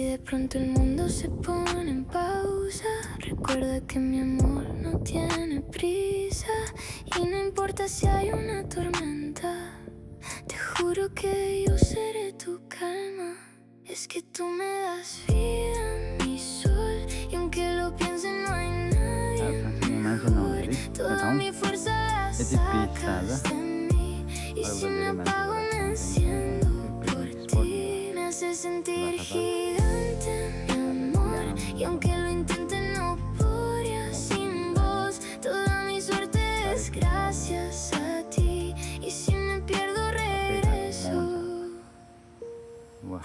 de pronto el mundo se pone en pausa. Recuerda que mi amor no tiene prisa y no importa si hay una tormenta. Te juro que yo seré tu calma. Es que tú me das vida, mi sol, y aunque lo piense no hay nadie mejor. Toda mi fuerza la sacas de mí y si me apago me enciendo por ti. Me hace sentir gigante, mi amor, y aunque lo intente no podría sin vos. Toda mi suerte es gracias a ti y si me pierdo regreso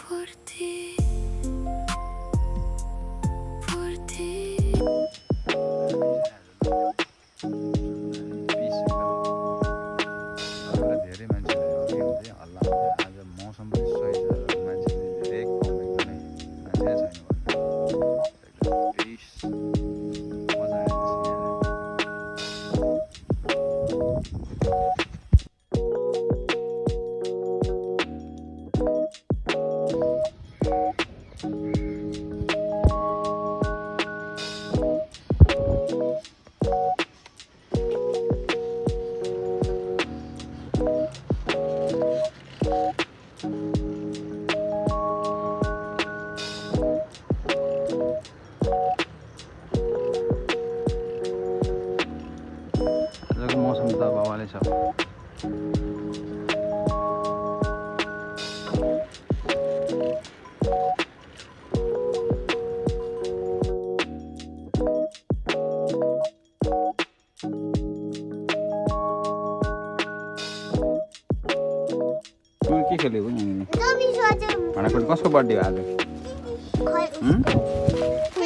por ti, por ti. मौसम त बवालै छ के खेलेको नि भाँडाकुटी कसको birthday हो आज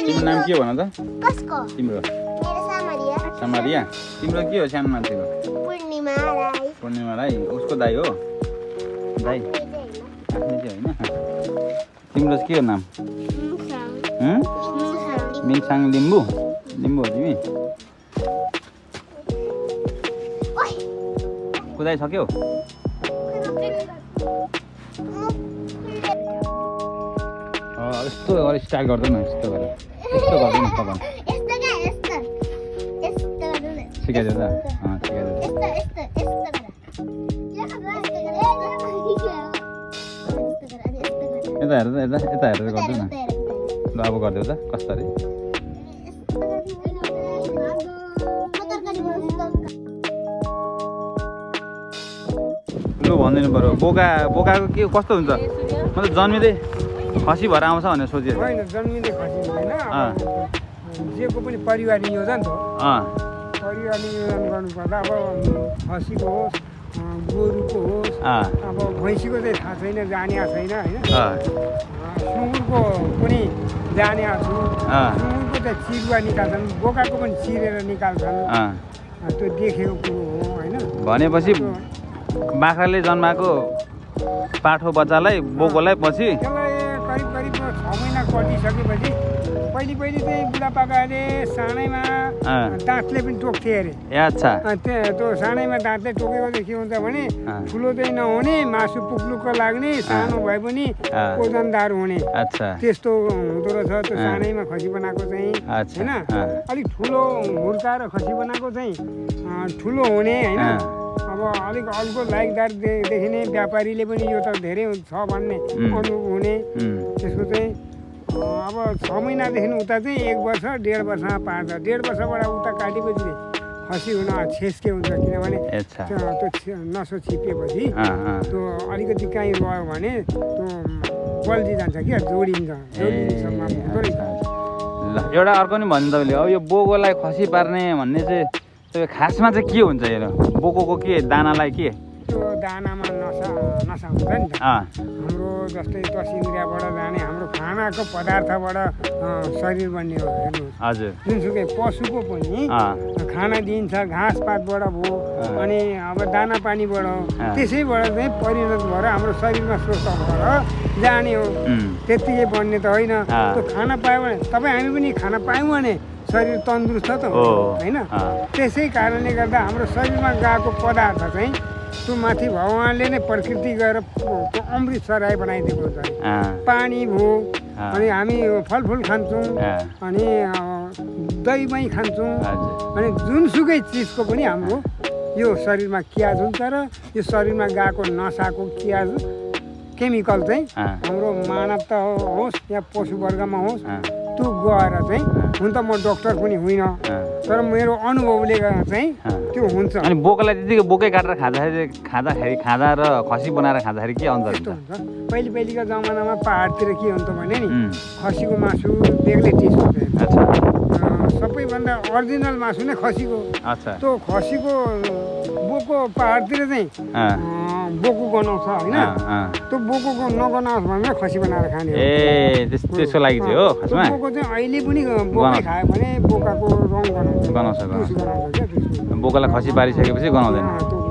तिम्रो नाम के हो भन त कसको तिम्रो मेरो सामरिया समारिया तिम्रो के हो सानो मान्छेको पूर्णिमा राई पूर्णिमा राई उसको दाइ हो दाइ आफ्नै चाहिँ होइन तिम्रो के हो नाम मिङसाङ लिम्बू लिम्बू हो तिमी कुदाइसक्यौ यस्तो गरेर स्टार्ट गर्दैन यस्तो गरेर यस्तो गर्दैन तपाईँ सिकाइदियो त सिकाइदियो यता हेर त यता हेरेर गर्दैन ल अब गरिदेऊ त कसरी लु भनिदिनु पऱ्यो बोकाको के कस्तो हुन्छ मतलब जन्मिँदै खसी भएर आउँछ भनेर सोचेँ होइन जन्मिँदै खसी हुँदैन जेको पनि परिवार नियोजन त हो परिवार नियोजन गर्नुपर्दा अब खसीको होस् गोरुको होस् अब भैँसीको चाहिँ थाहा छैन जानिया छैन होइन सुँगुरको पनि जानिया छु सुँगुरको चाहिँ चिरुवा निकाल्छन् बोकाको पनि चिरेर निकाल्छन् त्यो देखेको कुरो हो होइन भनेपछि बाख्राले जन्माएको पाठो बच्चालाई बोकोलाई पछि करिब 6 महिना कटिसकेपछि पहिले चाहिँ बुढापाकाले सानैमा दाँतले पनि टोक्थे अरे अच्छा त्यो सानैमा दाँतले टोकेको चाहिँ के हुन्छ भने ठुलो चाहिँ नहुने मासु पुग्लुको लाग्ने सानो भए पनि ओजनदार हुने अच्छा त्यस्तो हुँदो रहेछ त्यो सानैमा खसी बनाएको चाहिँ होइन अलिक ठुलो हुर्काएर खसी बनाएको चाहिँ ठुलो हुने होइन अब अलिक अल्को लाइकदार देखिने व्यापारीले पनि यो त धेरै छ भन्ने अनुभव हुने त्यसको चाहिँ अब 6 महिनादेखि उता चाहिँ 1 वर्ष 1.5 वर्षमा पार्छ 1.5 वर्षबाट उता काटेपछि खसी हुन छेस्के हुन्छ किनभने त्यो नसो छिपेपछि त्यो अलिकति काहीँ रह्यो भने त्यो बल्झी जान्छ क्या जोडिन्छ जोडिन्छमा हुँदो रहेछ ल एउटा अर्को नि भन्नु तपाईँले अब यो बोकोलाई खसी पार्ने भन्ने चाहिँ खासमा चाहिँ के हुन्छ हेर बोकोको के दानालाई के त्यो दानामा नसा हुन्छ नि त हाम्रो जस्तै दसिन्द्रियाबाट जाने हाम्रो खानाको पदार्थबाट शरीर बन्ने हो हेर्नुहोस् हजुर जुनसुकै पशुको पनि खाना दिइन्छ घाँसपातबाट भयो अनि अब दाना पानीबाट त्यसैबाट चाहिँ परिणत भएर हाम्रो शरीरमा स्वस्थ भएर जाने हो त्यत्तिकै बन्ने त होइन त्यो खाना पायो भने तपाईँ हामी पनि खाना पायौँ भने शरीर तन्दुरुस्त त हो होइन त्यसै कारणले गर्दा हाम्रो शरीरमा गएको पदार्थ चाहिँ त्यो माथि भगवानले नै प्रकृति गएर अमृत सराय बनाइदिएको छ पानी भयो अनि हामी फलफुल खान्छौँ अनि दही मही खान्छौँ अनि जुनसुकै चिजको पनि हाम्रो यो शरीरमा क्याज हुन्छ र यो शरीरमा गएको नसाको क्याज केमिकल चाहिँ हाम्रो मानवता होस् या पशुवर्गमा होस् त्यो गएर चाहिँ हुन त म डक्टर पनि होइन तर मेरो अनुभवले चाहिँ त्यो हुन्छ। अनि बोकालाई त्यतिकै बोकै काटेर खाँदा र खसी बनाएर खाँदाखेरि के अन्तर हुन्छ? पहिलेको जमानामा पहाडतिर के हुन्छ भने नि खसीको मासु बेग्लै टेस्ट हुन्छ। सबैभन्दा ओरिजिनल मासु नै खसीको। त्यो खसीको बोको पहाडतिर चाहिँ बोको गनाउँछ होइन, त्यो बोको नगनाओस् भनेर खसी बनाएर खाने। त्यसको लागि चाहिँ हो खासमा बोको चाहिँ अहिले पनि बोकै खायो भने बोकाको रङ गनाउँछ। बोकालाई खसी पारिसकेपछि गनाउँदैन।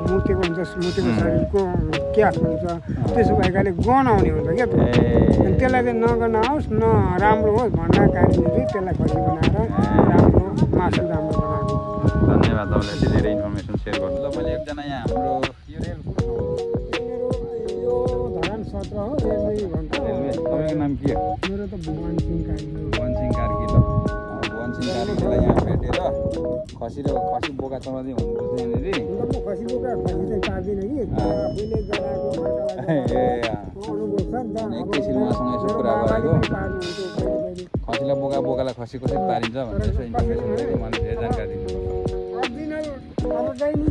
मुतेको हुन्छ, मुतेको शरीरको क्यास हुन्छ, त्यसो भएकाले गनाउने हुन्छ क्या। त्यसलाई चाहिँ नगनाओस् न राम्रो होस् भन्दा कारणले चाहिँ त्यसलाई खसी बनाएर राम्रो मासु राम्रो बनाएको। धन्यवाद तपाईँलाई धेरै इन्फर्मेसन सेयर गर्नु। ल मैले एकजना यहाँ हाम्रो यो रेल यो धरान 17 हो रेलवे भन्छ। तपाईँको नाम के हो? मेरो त भुवन सिंह कार्की। भुवन सिंह कार्की। ल भुवन सिंह कार्कीलाई यहाँ भेटेर खसी बोका चलाउँदै हुनुहुन्छ यहाँनिर। म खसी बोका खसी चाहिँ पार्दिनँ कि आफैले गराएको अनुभव छ नि त। एकैछिन उहाँसँग यसो कुरा गरेको खसीलाई बोकालाई खसी कसरी पारिन्छ भनेर यसो इन्फर्मेसन दिएर मलाई धेरै जानकारी दिनुभयो। ओरिजिनल अब चाहिँ नि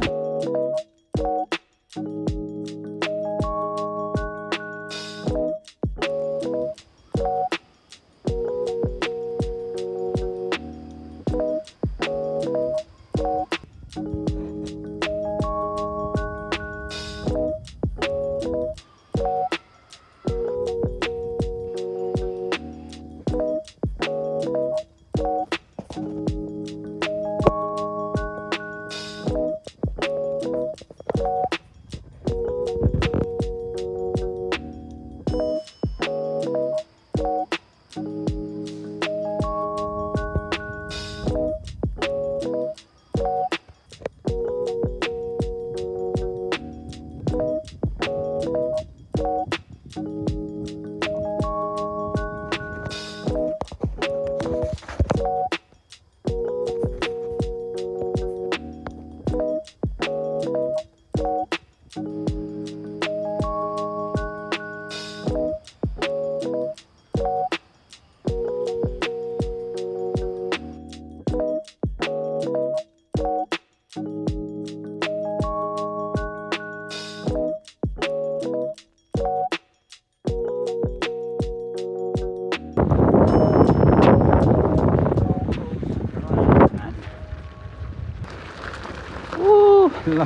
ल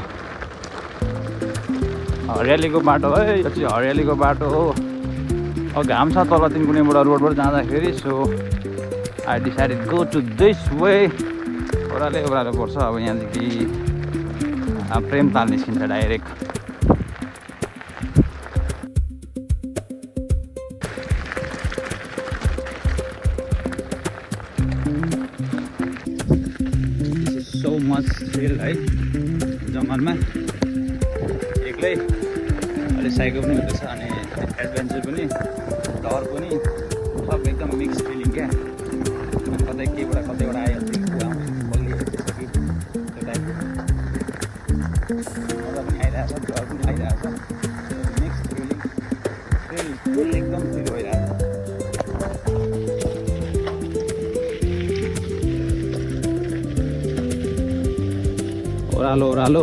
हरियालीको बाटो है, यो चाहिँ हरियालीको बाटो हो। अब घाम छ तल तिनकुनेबाट रोडबाट जाँदाखेरि, so I decided go to this way. ओह्रालो पर्छ। अब यहाँदेखि प्रेमताल निस्किन्छ डाइरेक्ट। सो मच थ्रिल है जङ्गलमा एक्लै। अलि साइको पनि हुँदैछ अनि एडभेन्चर पनि डर पनि सब एकदम मिक्स फिलिङ क्या। कतै केबाट कतैबाट आइहाल्छ कि बलिसक्यो त्यो टाइपको मजा पनि आइरहेको छ, डर पनि आइरहेको छ। मिक्स फिलिङ एकदम फिल भइरहेको छ। ओह्रालो